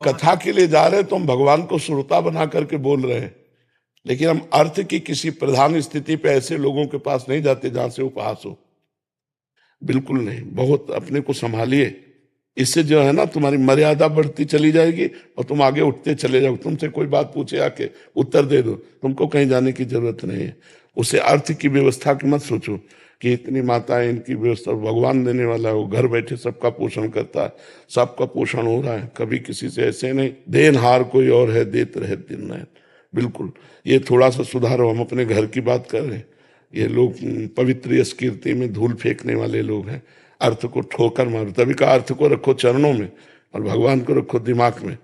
कथा के लिए जा रहे हैं तो हम भगवान को श्रोता बना करके बोल रहे हैं, लेकिन हम अर्थ की किसी प्रधान स्थिति पे ऐसे लोगों के पास नहीं जाते जहां से उपहास हो, बिल्कुल नहीं। बहुत अपने को संभालिए, इससे जो है ना तुम्हारी मर्यादा बढ़ती चली जाएगी और तुम आगे उठते चले जाओ। तुमसे कोई बात पूछे आके उत्तर दे दो, तुमको कहीं जाने की जरूरत नहीं है। उसे अर्थ की व्यवस्था की मत सोचो कि इतनी माताएं, इनकी व्यवस्था भगवान देने वाला है, वो घर बैठे सबका पोषण करता है, सबका पोषण हो रहा है, कभी किसी से ऐसे नहीं। देनहार कोई और है, देत रहे दिन रात। बिल्कुल, ये थोड़ा सा सुधारो। हम अपने घर की बात कर रहे हैं, ये लोग पवित्र यश कीर्ति में धूल फेंकने वाले लोग हैं, अर्थ को ठोकर मारो। तभी का अर्थ को रखो चरणों में और भगवान को रखो दिमाग में।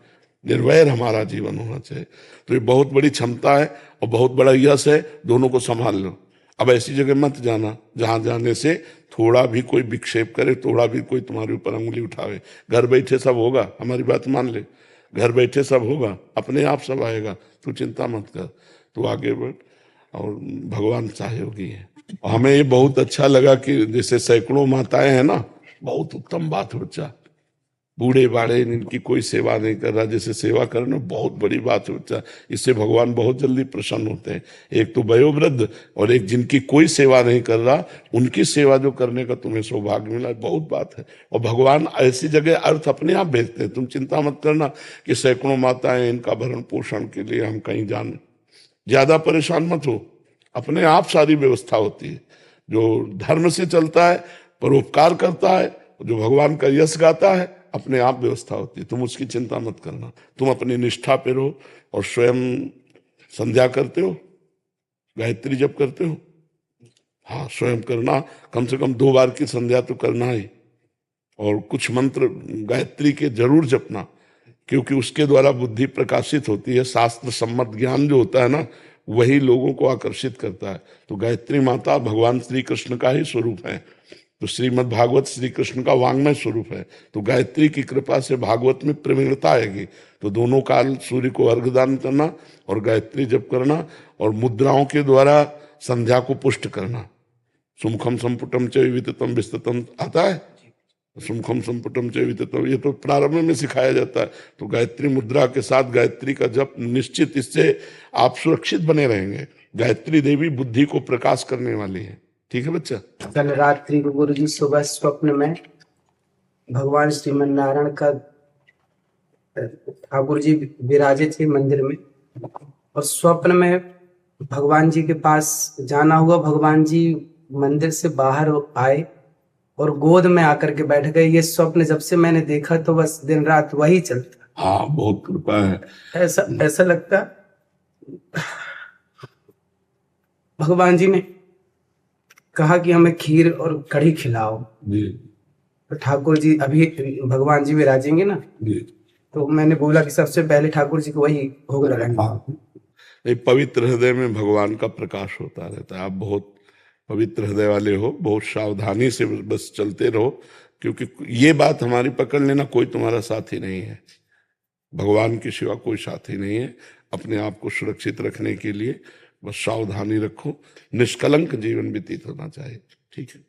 निर्वैर हमारा जीवन होना चाहिए। तो ये बहुत बड़ी क्षमता है और बहुत बड़ा यश है, दोनों को संभाल लो। अब ऐसी जगह मत जाना जहां जाने से थोड़ा भी कोई विक्षेप करे, थोड़ा भी कोई तुम्हारे ऊपर अंगुली उठावे। घर बैठे सब होगा, हमारी बात मान ले, घर बैठे सब होगा, अपने आप सब आएगा, तू चिंता मत कर, तू आगे बढ़ और भगवान सहयोगी है। हमें ये बहुत अच्छा लगा कि जैसे सैकड़ों माताएं हैं ना, बहुत उत्तम बात है बच्चा। बूढ़े बाढ़े इनकी कोई सेवा नहीं कर रहा, जैसे सेवा करना बहुत बड़ी बात है बच्चा। इससे भगवान बहुत जल्दी प्रसन्न होते हैं। एक तो वयोवृद्ध और एक जिनकी कोई सेवा नहीं कर रहा, उनकी सेवा जो करने का तुम्हें सौभाग्य मिला, बहुत बात है। और भगवान ऐसी जगह अर्थ अपने आप भेजते हैं। तुम चिंता मत करना कि सैकड़ों माताएं, इनका भरण पोषण के लिए हम कहीं जाने, ज्यादा परेशान मत हो, अपने आप सारी व्यवस्था होती है। जो धर्म से चलता है, परोपकार करता है, जो भगवान का यश गाता है, अपने आप व्यवस्था होती है। तुम उसकी चिंता मत करना, तुम अपनी निष्ठा पे रहो। और स्वयं संध्या करते हो, गायत्री जप करते हो? हाँ, स्वयं करना, कम से कम 2 बार की संध्या तो करना ही। और कुछ मंत्र गायत्री के जरूर जपना, क्योंकि उसके द्वारा बुद्धि प्रकाशित होती है। शास्त्र सम्मत ज्ञान जो होता है ना, वही लोगों को आकर्षित करता है। तो गायत्री माता भगवान श्री कृष्ण का ही स्वरूप है। तो श्रीमद् भागवत श्री कृष्ण का वांग्मय स्वरूप है। तो गायत्री की कृपा से भागवत में प्रवीणता आएगी। तो दोनों काल सूर्य को अर्घदान करना और गायत्री जप करना और मुद्राओं के द्वारा संध्या को पुष्ट करना। सुमुखम संपुटम च विततम विस्ततम आता है, सुमुखम संपुटम च विततम, ये तो प्रारंभ में सिखाया जाता है। तो गायत्री मुद्रा के साथ गायत्री का जप निश्चित, इससे आप सुरक्षित बने रहेंगे। गायत्री देवी बुद्धि को प्रकाश करने वाली है। ठीक है बच्चा? कल रात्रि को गुरु जी सुबह स्वप्न में भगवान श्रीमन नारायण का ठाकुर जी विराजे थे मंदिर में, और स्वप्न में भगवान जी के पास जाना हुआ। भगवान जी मंदिर से बाहर आए और गोद में आकर के बैठ गए। ये स्वप्न जब से मैंने देखा तो बस दिन रात वही चलता। हाँ, बहुत कृपा है। ऐसा लगता भगवान जी ने कहा कि हमें खीर और कढ़ी खिलाओ जी। तो ठाकुर जी अभी भगवान जी विराजेंगे ना जी। तो मैंने बोला कि सबसे पहले ठाकुर जी को वही भोग लगाएंगे। पवित्र हृदय में भगवान का प्रकाश होता रहता है। आप बहुत पवित्र हृदय वाले हो, बहुत सावधानी से बस चलते रहो, क्योंकि ये बात हमारी पकड़ लेना, कोई तुम्हारा साथी नहीं है, भगवान के सिवा कोई साथी नहीं है। अपने आप को सुरक्षित रखने के लिए बस सावधानी रखो, निष्कलंक जीवन व्यतीत होना चाहिए। ठीक है।